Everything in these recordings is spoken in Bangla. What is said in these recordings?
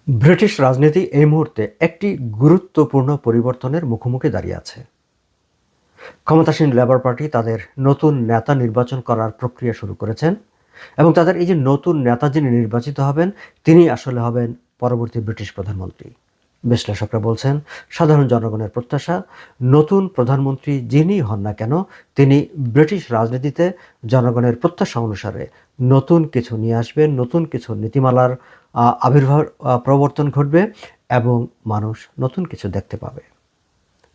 ব্রিটিশ রাজনীতি এই মুহূর্তে একটি গুরুত্বপূর্ণ পরিবর্তনের মুখোমুখি দাঁড়িয়ে আছে। ক্ষমতাসীন লেবার পার্টি তাদের নতুন নেতা নির্বাচন করার প্রক্রিয়া শুরু করেছেন এবং তাদের এই যে নতুন নেতা যিনি নির্বাচিত হবেন তিনি আসলে হবেন পরবর্তী ব্রিটিশ প্রধানমন্ত্রী। বিশ্লেষকরা বলছেন সাধারণ জনগণের প্রত্যাশা নতুন প্রধানমন্ত্রী যিনি হন না কেন তিনি ব্রিটিশ রাজনীতিতে জনগণের প্রত্যাশা অনুসারে নতুন কিছু নিয়ে আসবেন, নতুন কিছু নীতিমালার আবির্ভাব প্রবর্তন ঘটবে এবং মানুষ নতুন কিছু দেখতে পাবে।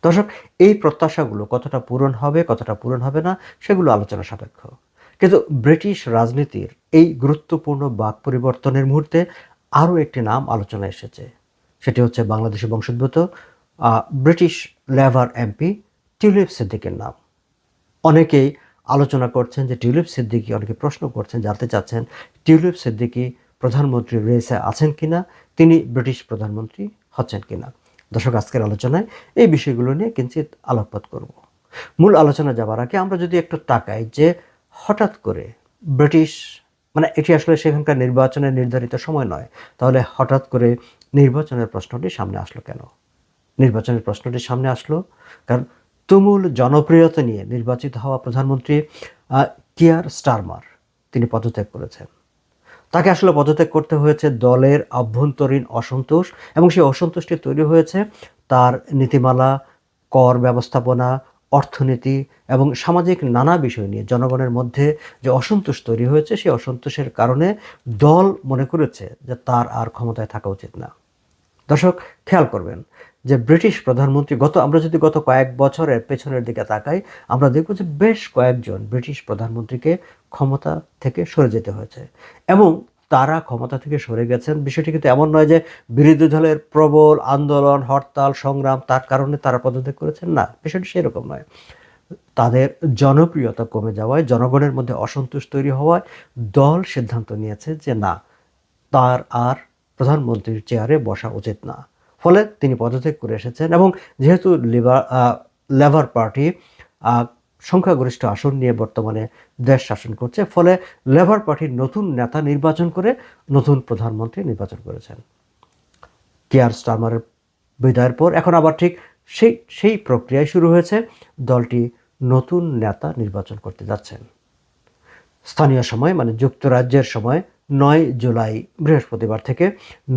দর্শক, এই প্রত্যাশাগুলো কতটা পূরণ হবে কতটা পূরণ হবে না সেগুলো আলোচনা সাপেক্ষ, কিন্তু ব্রিটিশ রাজনীতির এই গুরুত্বপূর্ণ বাক পরিবর্তনের মুহূর্তে আরও একটি নাম আলোচনায় এসেছে। সেটি হচ্ছে বাংলাদেশি বংশোদ্ভূত ব্রিটিশ লেবার এমপি টিউলিপ সিদ্দিকের নাম। অনেকেই আলোচনা করছেন যে টিউলিপ সিদ্দিকি, অনেকে প্রশ্ন করছেন, জানতে চাচ্ছেন টিউলিপ সিদ্দিকি প্রধানমন্ত্রী রেসে আছেন কিনা, তিনি ব্রিটিশ প্রধানমন্ত্রী হচ্ছেন কিনা। দর্শক, আজকের আলোচনায় এই বিষয়গুলো নিয়ে কিঞ্চিত আলোকপাত করব। মূল আলোচনা যাবার আগে আমরা যদি একটু তাকাই যে হঠাৎ করে ব্রিটিশ, মানে এটি আসলে সেখানকার নির্বাচনের নির্ধারিত সময় নয়, তাহলে হঠাৎ করে নির্বাচনের প্রশ্নটি সামনে আসলো কেন? নির্বাচনের প্রশ্নটি সামনে আসলো কারণ তুমুল জনপ্রিয়তা নিয়ে নির্বাচিত হওয়া প্রধানমন্ত্রী কিয়ার স্টারমার তিনি পদত্যাগ করেছেন। তাকে আসলে পদত্যাগ করতে হয়েছে দলের অভ্যন্তরীণ অসন্তোষ, এবং সেই অসন্তোষটি তৈরি হয়েছে তার নীতিমালা, কর ব্যবস্থাপনা, অর্থনীতি এবং সামাজিক নানা বিষয় নিয়ে জনগণের মধ্যে যে অসন্তোষ তৈরি হয়েছে, সেই অসন্তোষের কারণে দল মনে করেছে যে তার আর ক্ষমতায় থাকা উচিত না। দর্শক, খেয়াল করবেন যে ব্রিটিশ প্রধানমন্ত্রী আমরা যদি গত কয়েক বছরের পেছনের দিকে তাকাই, আমরা দেখব যে বেশ কয়েকজন ব্রিটিশ প্রধানমন্ত্রীকে ক্ষমতা থেকে সরে যেতে হয়েছে এবং তারা ক্ষমতা থেকে সরে গেছেন। বিষয়টি কিন্তু এমন নয় যে বিরোধী দলের প্রবল আন্দোলন, হরতাল, সংগ্রাম তার কারণে তারা পদত্যাগ করেছেন, না, বিষয়টি সেরকম নয়। তাদের জনপ্রিয়তা কমে যাওয়ায়, জনগণের মধ্যে অসন্তোষ তৈরি হওয়ায় দল সিদ্ধান্ত নিয়েছে যে না, তার আর প্রধানমন্ত্রীর চেয়ারে বসা উচিত না। ফলে তিনি পদত্যাগ করে এসেছেন এবং যেহেতু লেবার পার্টি সংখ্যাগরিষ্ঠ আসন নিয়ে বর্তমানে দেশ শাসন করছে, ফলে লেবার পার্টির নতুন নেতা নির্বাচন করে নতুন প্রধানমন্ত্রী নির্বাচন করেছেন। কিয়ার স্টারমারের বিদায়ের পর এখন আবার ঠিক সেই প্রক্রিয়ায় শুরু হয়েছে। দলটি নতুন নেতা নির্বাচন করতে যাচ্ছেন। স্থানীয় সময় মানে যুক্তরাজ্যের সময় 9 জুলাই বৃহস্পতিবার থেকে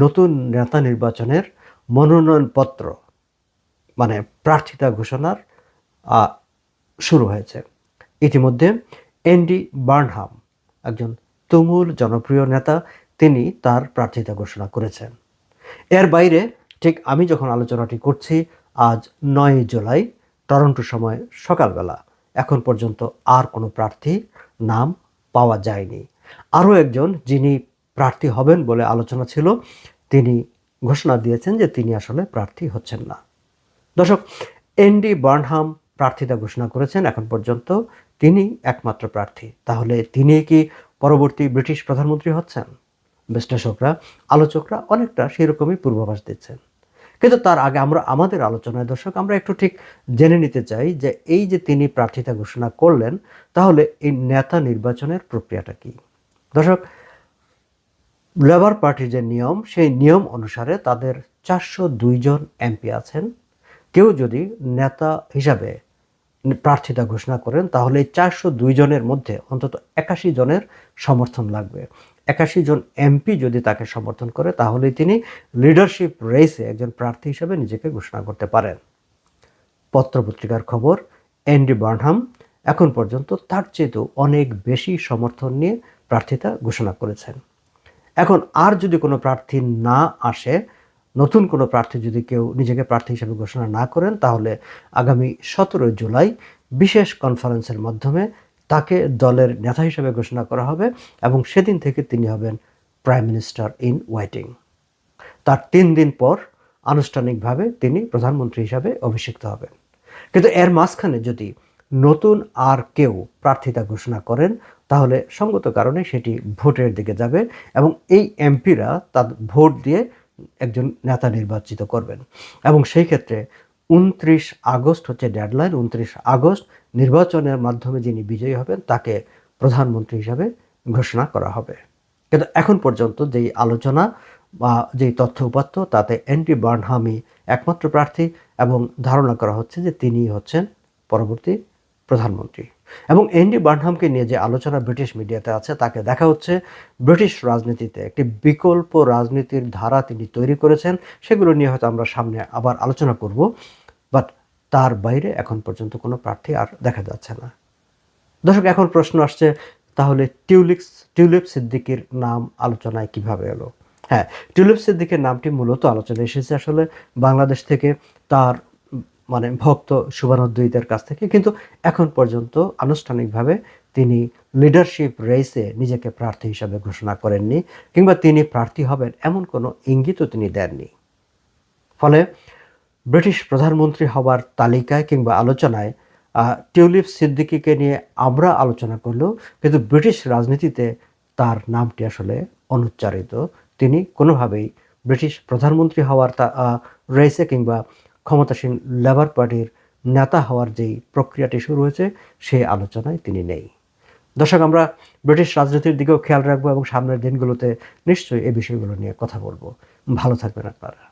নতুন নেতা নির্বাচনের মনোনয়নপত্র মানে প্রার্থিতা ঘোষণার শুরু হয়েছে। ইতিমধ্যে অ্যান্ডি বার্নহাম, একজন তুমুল জনপ্রিয় নেতা, তিনি তার প্রার্থিতা ঘোষণা করেছেন। এর বাইরে ঠিক আমি যখন আলোচনাটি করছি আজ 9 জুলাই টরন্টো সময় সকালবেলা, এখন পর্যন্ত আর কোনো প্রার্থী নাম পাওয়া যায়নি। আরও একজন যিনি প্রার্থী হবেন বলে আলোচনা ছিল, তিনি ঘোষণা দিয়েছেন যে তিনি আসলে প্রার্থী হচ্ছেন না। দর্শক, অ্যান্ডি বার্নহাম প্রার্থিতা ঘোষণা করেছেন, এখন পর্যন্ত তিনি একমাত্র প্রার্থী। তাহলে তিনি কি পরবর্তী ব্রিটিশ প্রধানমন্ত্রী হচ্ছেন? বিশ্লেষকরা, আলোচকরা অনেকটা সেরকমই পূর্বাভাস দিচ্ছেন। কিন্তু তার আগে আমরা আমাদের আলোচনায় দর্শক আমরা একটু ঠিক জেনে নিতে চাই যে এই যে তিনি প্রার্থিতা ঘোষণা করলেন, তাহলে এই নেতা নির্বাচনের প্রক্রিয়াটা কি? দর্শক, লেবার পার্টির যে নিয়ম, সেই নিয়ম অনুসারে তাদের 402 জন এমপি আছেন। কেউ যদি নেতা হিসাবে প্রার্থিতা ঘোষণা করেন, তাহলে এই 402 জনের মধ্যে অন্তত 81 জনের সমর্থন লাগবে। 81 জন এমপি যদি তাকে সমর্থন করে, তাহলে তিনি লিডারশিপ রেসে একজন প্রার্থী হিসেবে নিজেকে ঘোষণা করতে পারেন। পত্রপত্রিকার খবর, অ্যান্ডি বার্নহাম এখন পর্যন্ত তার চেয়েও অনেক বেশি সমর্থন নিয়ে প্রার্থিতা ঘোষণা করেছেন। এখন আর যদি কোনো প্রার্থী না আসে, নতুন কোনো প্রার্থী যদি কেউ নিজেকে প্রার্থী হিসেবে ঘোষণা না করেন, তাহলে আগামী 17 জুলাই বিশেষ কনফারেন্সের মাধ্যমে তাকে দলের নেতা হিসেবে ঘোষণা করা হবে এবং সেদিন থেকে তিনি হবেন প্রাইম মিনিস্টার ইন ওয়েটিং। তার 3 দিন পর আনুষ্ঠানিকভাবে তিনি প্রধানমন্ত্রী হিসাবে অভিষিক্ত হবেন। কিন্তু এর মাঝখানে যদি নতুন আর কেউ প্রার্থিতা ঘোষণা করেন, তাহলে সঙ্গত কারণে সেটি ভোটের দিকে যাবে এবং এই এমপিরা তার ভোট দিয়ে একজন নেতা নির্বাচিত করবেন এবং সেই ক্ষেত্রে 29 আগস্ট হচ্ছে ডেডলাইন। 29 আগস্ট নির্বাচনের মাধ্যমে যিনি বিজয়ী হবেন তাকে প্রধানমন্ত্রী হিসাবে ঘোষণা করা হবে। কিন্তু এখন পর্যন্ত যেই আলোচনা বা যেই তথ্য উপাত্ত তাতে অ্যান্ডি বার্নহামই একমাত্র প্রার্থী এবং ধারণা করা হচ্ছে যে তিনিই হচ্ছেন পরবর্তী প্রধানমন্ত্রী। এবং অ্যান্ডি বার্নহামকে নিয়ে যে আলোচনা ব্রিটিশ মিডিয়াতে আছে তাকে দেখা হচ্ছে ব্রিটিশ রাজনীতিতে একটি বিকল্প রাজনীতির ধারা তিনি তৈরি করেছেন। সেগুলো নিয়ে হয়তো আমরা সামনে আবার আলোচনা করব, বাট তার বাইরে এখন পর্যন্ত কোনো প্রার্থী আর দেখা যাচ্ছে না। দর্শক, এখন প্রশ্ন আসছে, তাহলে টিউলিপ সিদ্দিকীর নাম আলোচনায় কিভাবে এলো? হ্যাঁ, টিউলিপ সিদ্দিকীর নামটি মূলত আলোচনায় এসেছে আসলে বাংলাদেশ থেকে, তার মানে ভক্ত শুভানুদ্দীদের কাছ থেকে, কিন্তু এখন পর্যন্ত আনুষ্ঠানিকভাবে তিনি লিডারশিপ রেসে নিজেকে প্রার্থী হিসাবে ঘোষণা করেননি, কিংবা তিনি প্রার্থী হবেন এমন কোনো ইঙ্গিতও তিনি দেননি। ফলে ব্রিটিশ প্রধানমন্ত্রী হবার তালিকায় কিংবা আলোচনায় টিউলিপ সিদ্দিকীকে নিয়ে আমরা আলোচনা করলেও কিন্তু ব্রিটিশ রাজনীতিতে তার নামটি আসলে অনুচ্চারিত। তিনি কোনোভাবেই ব্রিটিশ প্রধানমন্ত্রী হওয়ার রেসে কিংবা ক্ষমতাসীন লেবার পার্টির নেতা হওয়ার যেই প্রক্রিয়াটি শুরু হয়েছে সেই আলোচনায় তিনি নেই। দর্শক, আমরা ব্রিটিশ রাজনীতির দিকেও খেয়াল রাখবো এবং সামনের দিনগুলোতে নিশ্চয়ই এই বিষয়গুলো নিয়ে কথা বলবো। ভালো থাকবেন আপনারা।